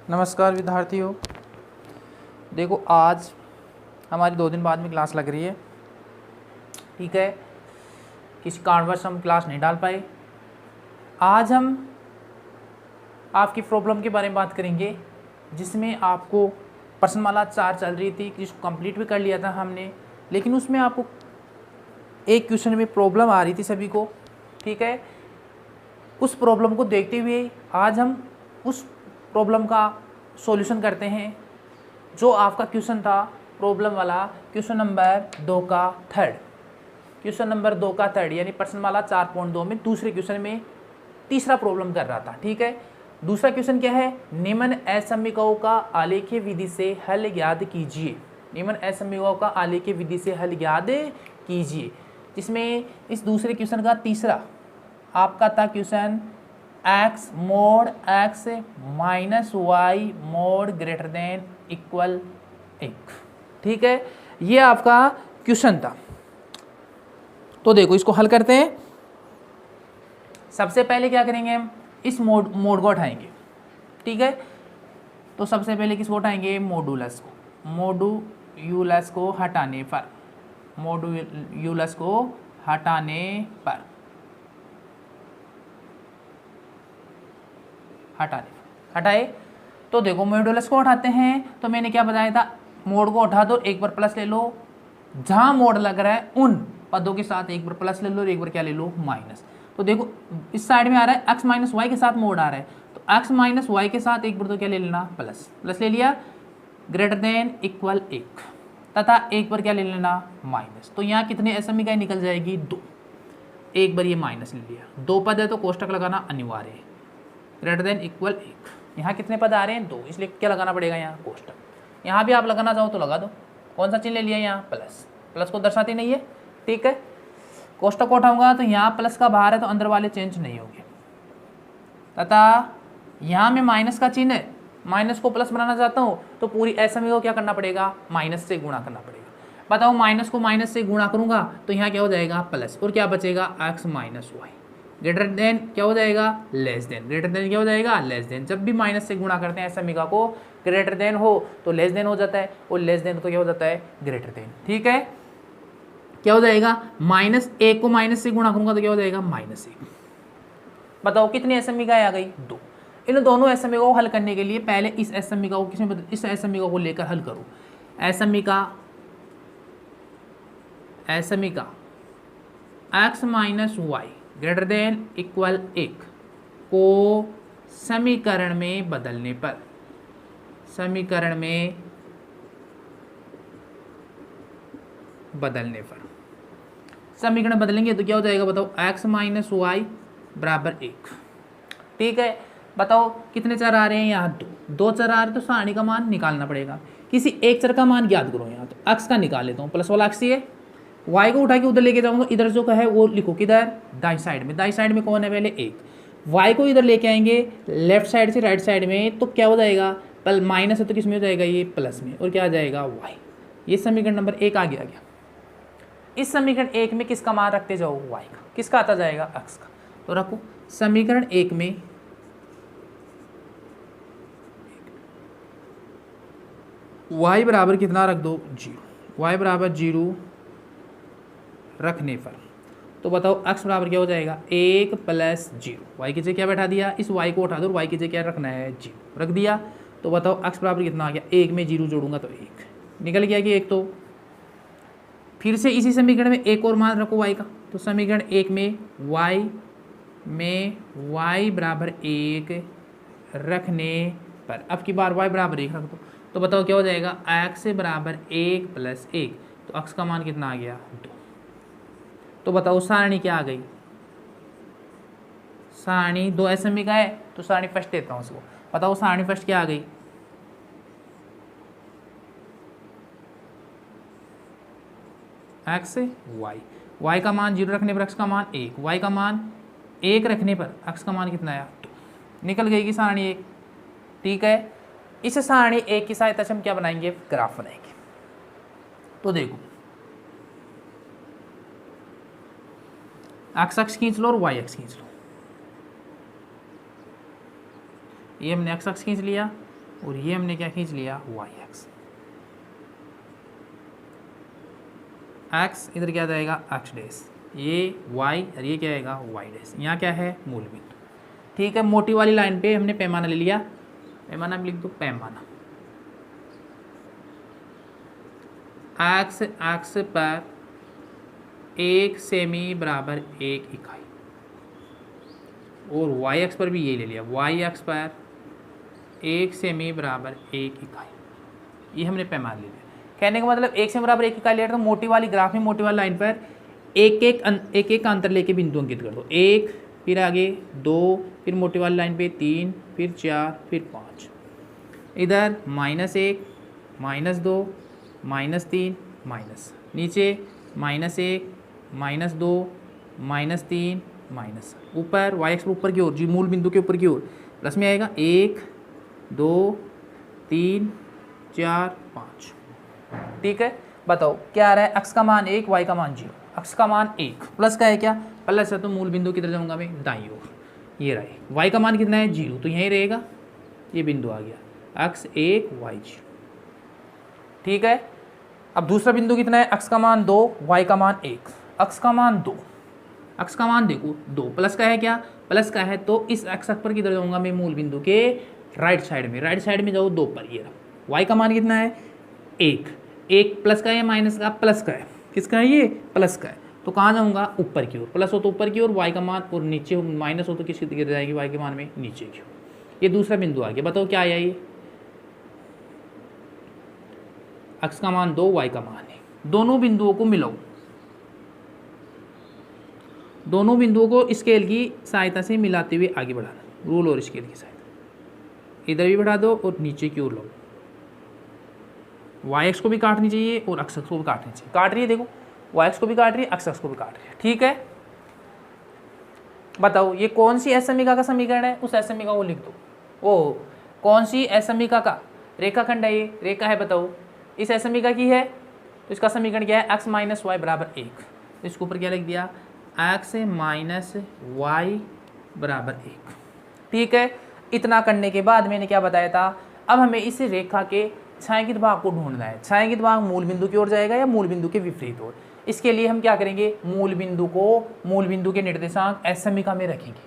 नमस्कार विद्यार्थियों। देखो आज हमारी 2 दिन बाद में क्लास लग रही है। ठीक है, किसी कारणवश हम क्लास नहीं डाल पाए। आज हम आपकी प्रॉब्लम के बारे में बात करेंगे जिसमें आपको प्रश्नमाला 4 चल रही थी, जिसको कंप्लीट भी कर लिया था हमने, लेकिन उसमें आपको एक क्वेश्चन में प्रॉब्लम आ रही थी सभी को। ठीक है, उस प्रॉब्लम को देखते हुए आज हम उस प्रॉब्लम का सॉल्यूशन करते हैं जो आपका क्वेश्चन था प्रॉब्लम वाला, क्वेश्चन नंबर 2 का थर्ड। क्वेश्चन नंबर 2 का थर्ड यानी प्रश्नमाला 4.2 में दूसरे क्वेश्चन में तीसरा प्रॉब्लम कर रहा था। ठीक है, दूसरा क्वेश्चन क्या है, निम्न असमीकरणों का आलेखीय विधि से हल ज्ञात कीजिए। निम्न असमीकरणों का आलेखीय विधि से हल ज्ञात कीजिए, जिसमें इस दूसरे क्वेश्चन का तीसरा आपका था question x mod x minus Y mod greater than equal 1। ठीक है, ये आपका क्वेश्चन था। तो देखो इसको हल करते हैं। सबसे पहले क्या करेंगे, हम इस मोड को उठाएंगे। ठीक है, तो सबसे पहले किसको उठाएंगे, मॉडुलस को। मॉडुलस को हटाने पर, मॉडुलस को हटाने पर, हटाए तो देखो मॉडुलस को उठाते हैं तो मैंने क्या बताया था, मोड को उठा दो, एक बार प्लस ले लो, जहां मोड लग रहा है उन पदों के साथ एक बार प्लस ले लो और एक बार क्या ले लो, माइनस। तो देखो इस साइड में आ रहा है x माइनस वाई के साथ मोड आ रहा है, तो x माइनस वाई के साथ एक बार तो क्या ले लेना, प्लस ले लिया, ग्रेटर देन इक्वल 1, तथा एक बार क्या ले लेना, माइनस। तो यहाँ कितने असमीकरण निकल जाएगी, 2। एक बार ये माइनस ले लिया, 2 पद है तो कोष्टक लगाना अनिवार्य है, ग्रेटर देन इक्वल 1। यहाँ कितने पद आ रहे हैं, 2, इसलिए क्या लगाना पड़ेगा, यहाँ कोष्टक। यहाँ भी आप लगाना चाहो तो लगा दो। कौन सा चिन्ह ले लिया, यहाँ प्लस को दर्शाती नहीं है। ठीक है, कोष्टक को उठाऊंगा तो यहाँ प्लस का बाहर है तो अंदर वाले चेंज नहीं होंगे, तथा यहाँ में माइनस का चिन्ह है, माइनस को प्लस बनाना चाहता हूँ तो पूरी असमी को क्या करना पड़ेगा, माइनस से गुणा करना पड़ेगा। बताओ माइनस को माइनस से गुणा करूंगा तो यहाँ क्या हो जाएगा, प्लस, और क्या बचेगा, x minus Y, greater than क्या हो जाएगा, लेस देन, ग्रेटर देन क्या हो जाएगा, लेस देन। जब भी माइनस से गुणा करते हैं समीका को, ग्रेटर देन हो तो लेस देन हो जाता है, और लेस देन तो क्या हो जाता है, ग्रेटर देन। ठीक है, क्या हो जाएगा, -1 को माइनस से गुणा करूंगा तो क्या हो जाएगा, -1। बताओ कितनी असमीकाएं आ गई, 2। इन दोनों असमीका को हल करने के लिए पहले इस असमीका को किसमें बदल, इस असमीका को लेकर हल करो। असमीका x minus Y greater than equal 1 को समीकरण में बदलने पर, समीकरण में समीकरण बदलेंगे तो क्या हो जाएगा, बताओ x माइनस वाई बराबर 1। ठीक है, बताओ कितने चर आ रहे हैं, यहाँ 2 चर आ रहे हैं तो सारणी का मान निकालना पड़ेगा। किसी एक चर का मान ज्ञात करो, यहाँ तो x का निकाल लेता हूँ, प्लस वाला x ही है, y को उठा के उधर लेके जाऊंगा, इधर जो का है वो लिखो, किधर, दाई साइड में। दाई साइड में कौन है, पहले 1। y को इधर लेके आएंगे लेफ्ट साइड से राइट साइड में, तो क्या हो जाएगा, पल माइनस है तो किस में हो जाएगा, ये प्लस में, और क्या आ जाएगा, y। ये समीकरण नंबर 1 आ गया। इस समीकरण 1 में किसका मान रखते जाओ, y का। किसका आता जाएगा, x का। तो रखो समीकरण 1 में y बराबर कितना रख दो, 0। y बराबर 0 रखने पर तो बताओ x बराबर क्या हो जाएगा, 1 प्लस 0। y की जगह क्या बैठा दिया, इस y को उठा दो, y की जगह क्या रखना है, 0 रख दिया। तो बताओ x बराबर कितना आ गया, 1 में 0 जोड़ूंगा तो 1 निकल गया कि 1। तो फिर से इसी समीकरण में एक और मान रखो y का, तो समीकरण 1 में y बराबर 1 रखने पर, अब की बार y बराबर 1 रख दो, तो बताओ क्या हो जाएगा, x बराबर 1 प्लस 1, तो x का मान कितना आ गया, 2। तो बताओ सारणी क्या आ गई, सारणी 2 असमीका है तो सारणी फर्स्ट देता हूँ उसको। बताओ सारणी फर्स्ट क्या आ गई, x y का मान 0 रखने पर x का मान 1, y का मान 1 रखने पर x का मान कितना आया, 2। निकल गई कि सारणी 1। ठीक है, इस सारणी 1 की सहायता से हम क्या बनाएंगे, ग्राफ बनाएंगे। तो देखो एक्स अक्ष खींच लो और वाई अक्ष खींच लो। ये हमने एक्स अक्ष खींच लिया, और ये हमने क्या खींच लिया वाई एक्स। एक्स इधर क्या जाएगा एक्स डैश, ये वाई और ये क्या आएगा वाई डैश। यहाँ क्या है मूल बिंदु। ठीक है, मोटी वाली लाइन पे हमने पैमाना ले लिया, पैमाना में लिख दो पैमाना। एक्स एक्स पर 1 सेमी बराबर 1 इकाई, और वाई एक्स पर भी ये ले लिया, वाई एक्स पर 1 सेमी बराबर 1 इकाई। ये हमने पैमाना ले लिया। कहने का मतलब 1 सेमी बराबर 1 इकाई ले, तो मोटी वाली ग्राफ में मोटी वाली लाइन पर एक एक का अंतर लेके बिंदु अंकित कर दो। 1 फिर आगे 2 फिर मोटी वाली लाइन पे 3 फिर 4 फिर 5, इधर -1 -2 -3 माइनस, नीचे -1 -2 -3 माइनस, ऊपर वाई एक्स पर ऊपर की ओर जी मूल बिंदु के ऊपर की ओर प्लस में आएगा 1 2 3 4 5। ठीक है, बताओ क्या आ रहा है, एक्स का मान 1 वाई का मान 0, एक्स का मान 1 प्लस का है क्या प्लस है, तो मूल बिंदु किधर जाऊंगा मैं दाईं ओर, ये रहा। वाई का मान कितना है 0, तो यहीं रहेगा, ये बिंदु आ गया एक्स 1 वाई 0। ठीक है, अब दूसरा बिंदु कितना है, एक्स का मान 2 वाई का मान 1, एक्स का मान 2, एक्स का मान देखो 2 प्लस का है क्या प्लस का है, तो इस एक्स अक्ष पर किधर जाऊंगा मैं मूल बिंदु के राइट साइड में जाओ 2 पर, ये रहा। वाई का मान कितना है 1 प्लस का है माइनस का प्लस का है, किसका है ये प्लस का है, तो कहाँ जाऊंगा ऊपर की ओर, प्लस हो तो ऊपर की ओर, वाई का मान और नीचे माइनस हो तो किसकी गिर जाएगी वाई के मान में नीचे की ओर। ये दूसरा बिंदु आ गया, बताओ क्या आया, ये एक्स का मान 2 वाई का मान है। दोनों बिंदुओं को मिलाओ, दोनों बिंदुओं को स्केल की सहायता से मिलाते हुए आगे बढ़ाना, रूल और स्केल की सहायता, इधर भी बढ़ा दो और नीचे की ओर लो। वाई एक्स को भी काटनी चाहिए और एक्स एक्स को भी काटनी चाहिए, काट रही है देखो, वाई एक्स को भी काट रही है एक्स एक्स को भी काट रही है। ठीक है, बताओ ये कौन सी असमीका का समीकरण है, उस असमीका को लिख दो। ओ कौन सी असमीका का रेखाखंड है, ये रेखा है, बताओ इस असमीका की है, तो इसका समीकरण क्या है एक्स माइनस वाई बराबर 1, तो इसके ऊपर क्या लिख दिया एक्स माइनस वाई बराबर 1। ठीक है, इतना करने के बाद मैंने क्या बताया था, अब हमें इस रेखा के छायांकित भाग को ढूंढना है। छायांकित भाग मूल बिंदु की ओर जाएगा या मूल बिंदु के विपरीत ओर। इसके लिए हम क्या करेंगे, मूल बिंदु को मूल बिंदु के निर्देशांक असमीका में रखेंगे।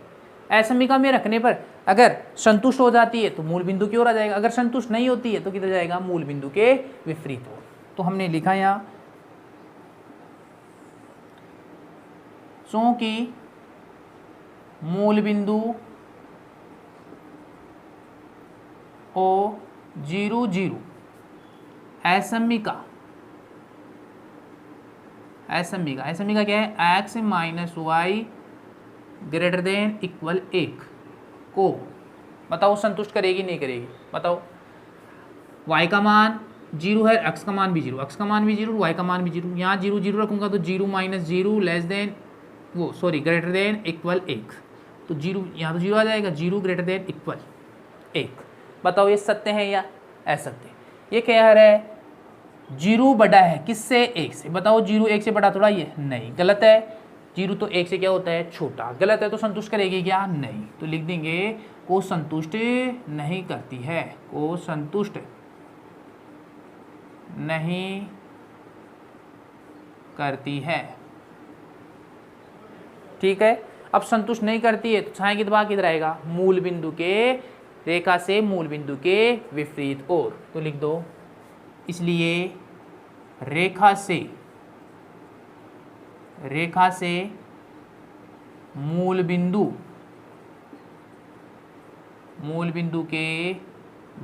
असमीका में रखने पर अगर संतुष्ट हो जाती है तो मूल बिंदु की ओर आ जाएगा, अगर संतुष्ट नहीं होती है तो किधर जाएगा मूल बिंदु के विपरीत ओर। तो हमने लिखा यहाँ चूंकि मूल बिंदु ओ 0 0 असमीका क्या है X minus Y greater than equal 1 को बताओ संतुष्ट करेगी नहीं करेगी, बताओ। y का मान 0 है, x का मान भी 0, x का मान भी 0, y का मान भी 0, यहाँ 0 0 रखूंगा तो 0 minus 0 less than greater than equal 1, तो 0 यहाँ तो 0 आ जाएगा, 0 ग्रेटर देन इक्वल 1। बताओ ये सत्य है या असत्य। ये कह रहा है 0 बड़ा है किससे 1 से, बताओ 0 1 से बड़ा थोड़ा, ये नहीं, गलत है। 0 तो 1 से क्या होता है छोटा, गलत है, तो संतुष्ट करेगी क्या नहीं, तो लिख देंगे को संतुष्ट नहीं करती है, को संतुष्ट नहीं करती है। ठीक है, अब संतुष्ट नहीं करती है तो छायांकित भाग किधर आएगा मूल बिंदु के रेखा से मूल बिंदु के विपरीत ओर, तो लिख दो इसलिए रेखा से मूल बिंदु के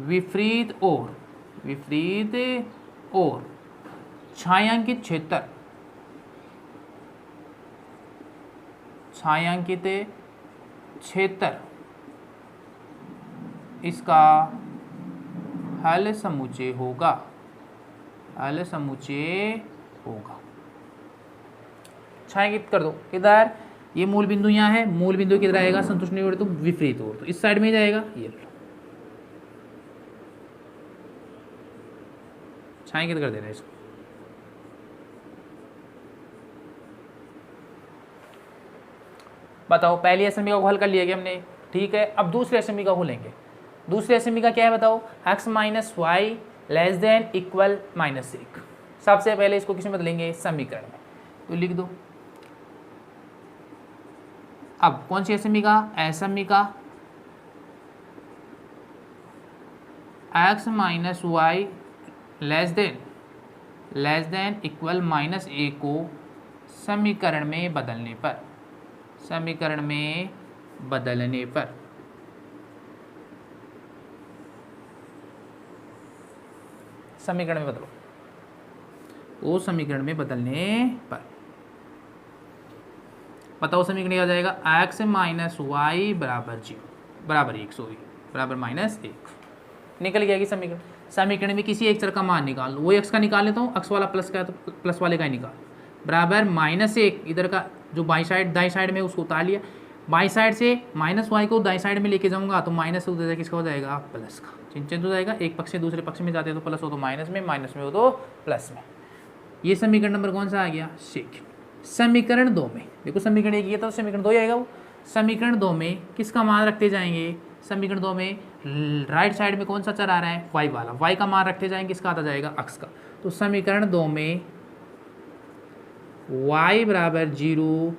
विपरीत ओर छायांकित क्षेत्र इसका हल समुच्चय होगा, छायांकित कर दो इधर। ये मूल बिंदु यहाँ है, मूल बिंदु किधर आएगा संतुष्ट नहीं हो रही तो विपरीत ओर, तो इस साइड में जाएगा, ये छायांकित कर देना इसको। बताओ पहली असमीका को हल कर लिया गया हमने। ठीक है, अब दूसरी असमीका को लेंगे। दूसरी असेंबली का क्या है बताओ, x minus Y less than equal minus 1। सबसे पहले इसको किस में बदलेंगे, समीकरण में, तो लिख दो। अब कौन सी असेंबली का, असेंबली का x minus Y less than equal minus A को समीकरण में बदलने पर, समीकरण में बदलने पर समीकरण में बदलो, वो समीकरण में बदलने पर बताओ समीकरण क्या हो जाएगा, x माइनस वाई बराबर 0 बराबर 1 सॉरी बराबर माइनस 1 निकल गया कि समीकरण। समीकरण में किसी एक चर का मान निकाल लो, वो x का निकाल लेता हूँ, x वाला प्लस का है तो प्लस वाले का ही निकाल, बराबर माइनस 1 इधर का जो बाई साइड दाई साइड में उसको उतार लिया, बाई साइड से माइनस वाई को दाई साइड में लेके जाऊंगा तो माइनस हो जाएगा, किसका हो जाएगा, प्लस का, चेंज हो जाएगा, एक पक्ष से दूसरे पक्ष में जाते हैं तो प्लस हो तो माइनस में, माइनस में हो तो प्लस में। ये समीकरण नंबर कौन सा आ गया, सेकंड। समीकरण 2 में देखो, समीकरण 1 ये तो समीकरण 2 ही आएगा वो। समीकरण 2 में किसका मान रखते जाएंगे, समीकरण 2 में राइट साइड में कौन सा चर आ रहा है, वाई वाला, वाई का मान रखते जाएंगे, किसका आता जाएगा, अक्स का। तो समीकरण 2 में y बराबर 0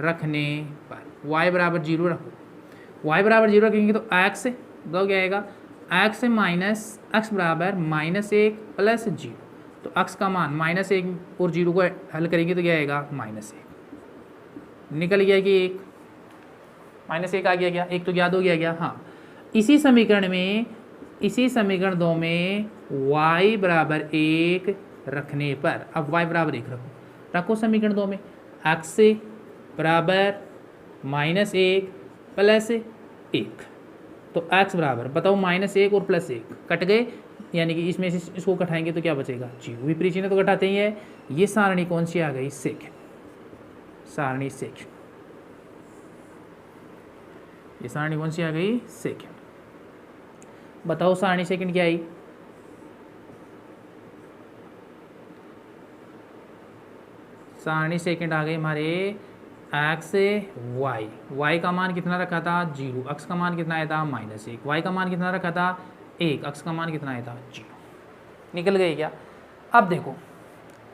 रखने पर, y बराबर 0 रखो, y बराबर 0 रखेंगे तो x दो क्या आएगा, x माइनस x बराबर माइनस 1 प्लस 0, तो x का मान माइनस 1 और 0 को हल करेंगे तो क्या आएगा, माइनस 1 निकल गया कि एक माइनस 1 आ गया, क्या एक तो याद हो गया क्या, हाँ। इसी समीकरण में, इसी समीकरण 2 में y बराबर 1 रखने पर, अब y बराबर 1 रखो समीकरण 2 में, x बराबर माइनस 1 प्लस 1, तो x बराबर बताओ माइनस 1 और प्लस 1 कट गए, यानी कि इसमें से इसको घटाएंगे तो क्या बचेगा, 0, विपरीत चिन्ह तो घटाते ही है। ये सारणी कौन सी आ गई, सेकंड, सारणी सेकंड, ये सारणी कौन सी आ गई, सेकंड। बताओ सारणी सेकंड क्या आई, सारणी सेकंड आ गई हमारे एक्स वाई, वाई का मान कितना रखा था, 0, एक्स का मान कितना आया था, माइनस 1, वाई का मान कितना रखा था, 1, एक्स का मान कितना आया था, 0। निकल गए क्या। अब देखो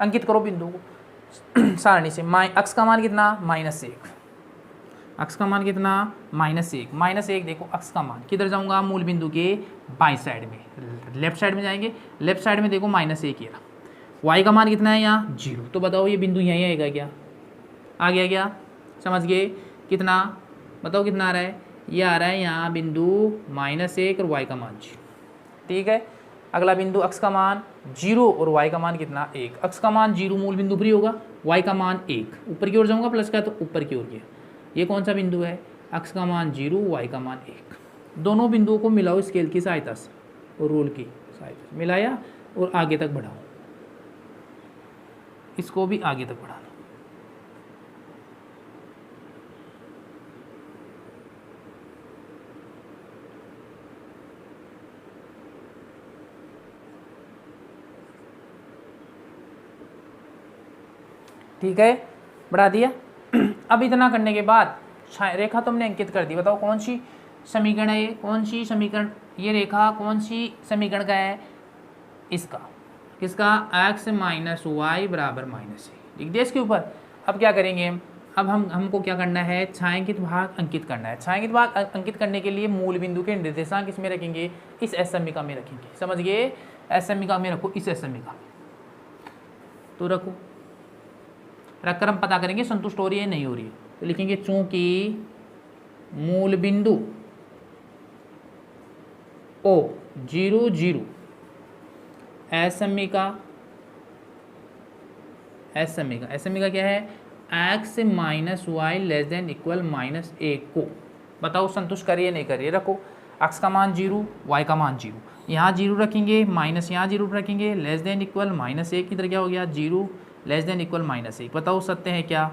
अंकित करो बिंदु को सारणी से, एक्स का मान कितना, माइनस 1, एक्स का मान कितना, माइनस 1, माइनस 1 देखो एक्स का मान, किधर जाऊंगा, मूल बिंदु के बाई साइड में, लेफ्ट साइड में जाएंगे, लेफ्ट साइड में देखो माइनस 1 ये रहा, वाई का मान कितना है यहाँ, 0, तो बताओ ये बिंदु यहीं आएगा क्या, आ गया क्या, समझ गए, कितना बताओ कितना आ रहा है, ये आ रहा है यहाँ बिंदु माइनस 1 और वाई का मान 0, ठीक है। अगला बिंदु एक्स का मान 0 और वाई का मान कितना, 1, एक्स का मान 0 मूल बिंदु फ्री होगा, वाई का मान 1, ऊपर की ओर जाऊँगा प्लस का तो ऊपर की ओर गया, ये कौन सा बिंदु है, एक्स का मान 0 वाई का मान 1, दोनों बिंदुओं को मिलाओ स्केल की सहायता से और रूल की सहायता से, मिलाया और आगे तक बढ़ाओ, इसको भी आगे तक बढ़ाना, ठीक है, बढ़ा दिया। अब इतना करने के बाद रेखा तो हमने अंकित कर दी, बताओ कौन सी समीकरण है ये, कौन सी समीकरण, ये रेखा कौन सी समीकरण का है, इसका, किसका, x माइनस वाई बराबर माइनस ए, लिख दिया इसके ऊपर। अब क्या करेंगे, अब हमको क्या करना है, छायांकित भाग अंकित करना है। छायांकित भाग अंकित करने के लिए मूल बिंदु के निर्देशांक इसमें रखेंगे, इस असमीका में रखेंगे, समझ गए, असमीका में रखो, इस असमीका में तो रखो, रखकर हम पता करेंगे संतुष्ट हो रही है नहीं हो रही है, तो लिखेंगे चूंकि मूल बिंदु ओ 0 0 असमीका क्या है, x minus Y less than equal minus 1 को बताओ संतुष्ट करिए नहीं करिए, रखो x का मान 0 y का मान 0, यहाँ 0 रखेंगे, माइनस यहाँ 0 रखेंगे, लेस देन इक्वल माइनस 1, इधर क्या हो गया 0 लेस देन इक्वल माइनस 1, बताओ सत्य है क्या,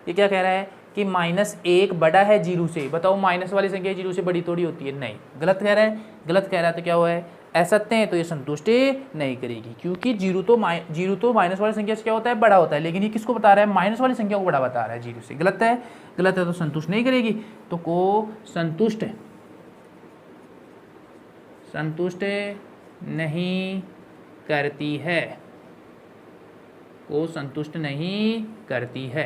ये क्या कह रहा है कि माइनस 1 बड़ा है 0 से, बताओ माइनस वाली संख्या 0 से बड़ी थोड़ी होती है, नहीं, गलत कह रहा है, गलत कह रहा है, तो क्या हुआ है, असत्य है, तो ये संतुष्ट नहीं करेगी, क्योंकि 0 तो माइनस वाली संख्या से क्या होता है, बड़ा होता है, लेकिन ये किसको बता रहा है, माइनस वाली संख्या को बड़ा बता रहा है 0 से, गलत है, तो संतुष्ट नहीं करेगी, तो को संतुष्ट संतुष्ट नहीं करती है, को संतुष्ट नहीं करती है,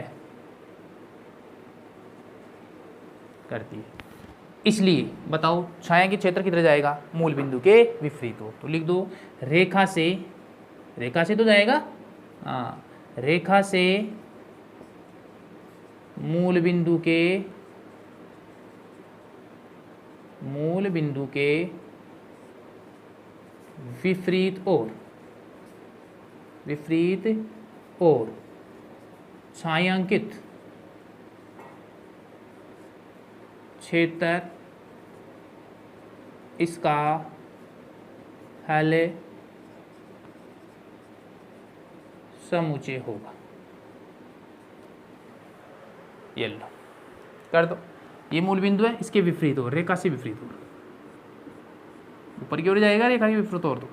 इसलिए बताओ छाया की क्षेत्र किधर जाएगा, मूल बिंदु के विपरीत हो। तो लिख दो रेखा से तो जाएगा, हाँ, रेखा से मूल बिंदु के विपरीत और छायांकित क्षेत्र इसका हल समुच्चय होगा। ये लो कर दो, ये मूल बिंदु है, इसके विपरीत हो, रेखा से विपरीत हो, ऊपर की ओर जाएगा, रेखा के विपरीत और दो,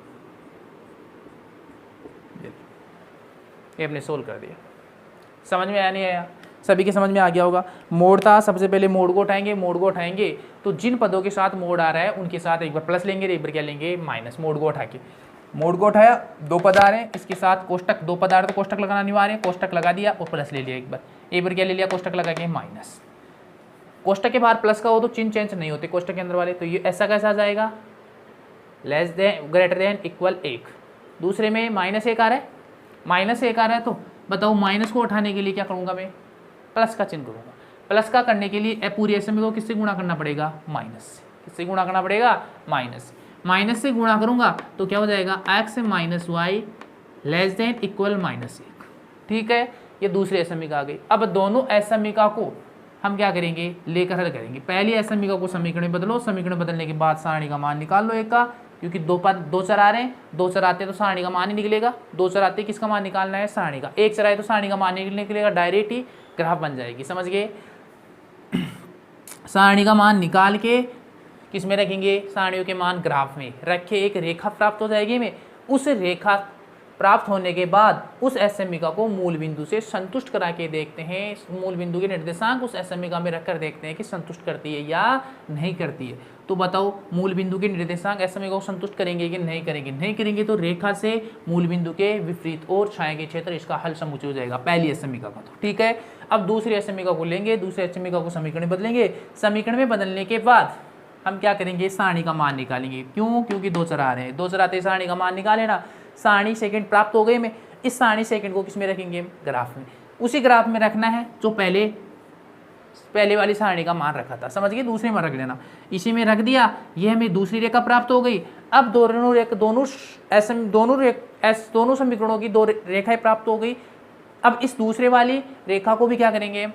ये हमने सोल्व कर दिया। समझ में आया नहीं आया? सभी के समझ में आ गया होगा। मोड था, सबसे पहले मोड को उठाएंगे तो जिन पदों के साथ मोड आ रहा है उनके साथ एक बार प्लस लेंगे, एक बार क्या लेंगे, माइनस। मोड को उठाया, दो पद आ रहे हैं, इसके साथ कोष्टक, दो पद आ रहे तो कोष्टक लगाना अनिवार्य है, कोष्टक लगा दिया और प्लस ले लिया, एक बार क्या ले लिया, कोष्टक लगा के माइनस। कोष्टक के बाहर प्लस का हो तो चिन्ह चेंज नहीं होते कोष्टक के अंदर वाले, तो ये ऐसा कैसा आ जाएगा, less than greater than equal 1। दूसरे में -1 आ रहा है, -1 आ रहा है, तो बताओ माइनस को उठाने के लिए क्या करूँगा मैं, प्लस का चिन्ह करूँगा। प्लस का करने के लिए पूरी एसएम को किससे गुणा करना पड़ेगा, माइनस से। किससे गुणा करना पड़ेगा, माइनस से गुणा करूँगा तो क्या हो जाएगा, x - y less than equal -1। ठीक है, ये दूसरी असमीका आ गई। अब दोनों असमीका को हम क्या करेंगे, लेकर हल करेंगे। पहली असमीका को समीकरण में बदलो, समीकरण बदलने के बाद सारणी का मान निकाल लो एक का, क्योंकि दो चर आ रहे हैं, दो चर आते तो सारणी का मान ही निकलेगा। दो चर आते किसका मान निकालना है, सारणी का। एक चर आए तो सारणी का मान निकलेगा, डायरेक्ट ही ग्राफ बन जाएगी। समझ गए, सारणी का मान निकाल के किस में रखेंगे, सारणियों के मान ग्राफ में रख के एक रेखा प्राप्त हो जाएगी। में उस रेखा प्राप्त होने के बाद उस असमीका को मूल बिंदु से संतुष्ट करा के देखते हैं। मूल बिंदु के निर्देशांक उस असमीका में रखकर देखते हैं कि संतुष्ट करती है या नहीं करती है। तो बताओ मूल बिंदु के निर्देशांक असमीका को संतुष्ट करेंगे कि नहीं करेंगे। नहीं करेंगे तो रेखा से मूल बिंदु के विपरीत और छाया के क्षेत्र इसका हल समुच्चय हो जाएगा पहली असमीका का। तो ठीक है, अब दूसरी असमीका को लेंगे, दूसरी असमीका को समीकरण में बदलेंगे। समीकरण में बदलने के बाद हम क्या करेंगे, सारणी का मान निकालेंगे। क्यों, क्योंकि दो चर आ रहे हैं, दो चर आते सारणी का मान निकाले ना। सारणी सेकंड प्राप्त हो गए में, इस सारणी सेकंड को किस में रखेंगे, ग्राफ में। उसी ग्राफ में रखना है जो पहले वाली सारणी का मान रखा था। समझ गए, दूसरे में रख लेना। इसी में रख दिया, ये हमें दूसरी रेखा प्राप्त हो गई। अब दोनों समीकरणों की दो रेखाएं प्राप्त हो गई। अब इस दूसरे वाली रेखा को भी क्या करेंगे,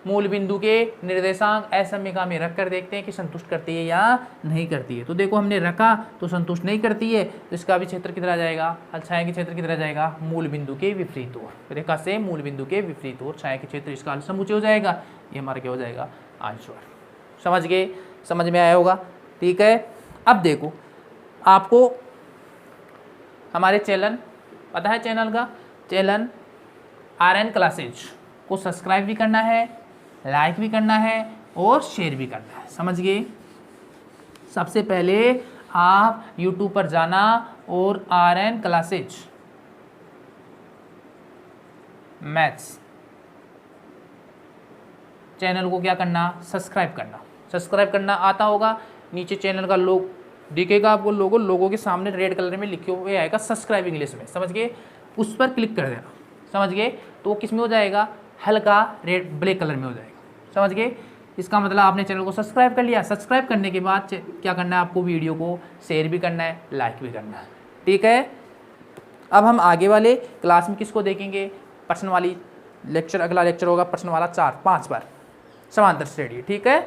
मूल बिंदु के निर्देशांक असमीका में रख कर देखते हैं कि संतुष्ट करती है या नहीं करती है। तो देखो हमने रखा तो संतुष्ट नहीं करती है, तो इसका भी क्षेत्र किधर आ जाएगा, छाया के क्षेत्र किधर आ जाएगा, मूल बिंदु के विपरीत ओर। रेखा से मूल बिंदु के विपरीत ओर छाया के क्षेत्र इसका समुच्चय हो जाएगा। ये हमारा क्या हो जाएगा, आंसर। समझ गए, समझ में आया होगा। ठीक है, अब देखो आपको हमारे चैनल पता है, चैनल RN क्लासेज को सब्सक्राइब भी करना है, लाइक भी करना है और शेयर भी करना है। समझ गए। सबसे पहले आप YouTube पर जाना और RN क्लासेज मैथ्स चैनल को क्या करना, सब्सक्राइब करना आता होगा। नीचे चैनल का लोग दिखेगा आपको, लोगों के सामने रेड कलर में लिखे हुए आएगा सब्सक्राइब इंग्लिश में। समझ गए, उस पर क्लिक कर देना। समझ गए, तो वो किस में हो जाएगा, हल्का रेड ब्लैक कलर में हो जाएगा। समझ गए, इसका मतलब आपने चैनल को सब्सक्राइब कर लिया। सब्सक्राइब करने के बाद क्या करना है, आपको वीडियो को शेयर भी करना है, लाइक भी करना है। ठीक है, अब हम आगे वाले क्लास में किसको देखेंगे, प्रश्न वाली लेक्चर, अगला लेक्चर होगा प्रश्न वाला 4-5 बार समांतर श्रेणी। ठीक है।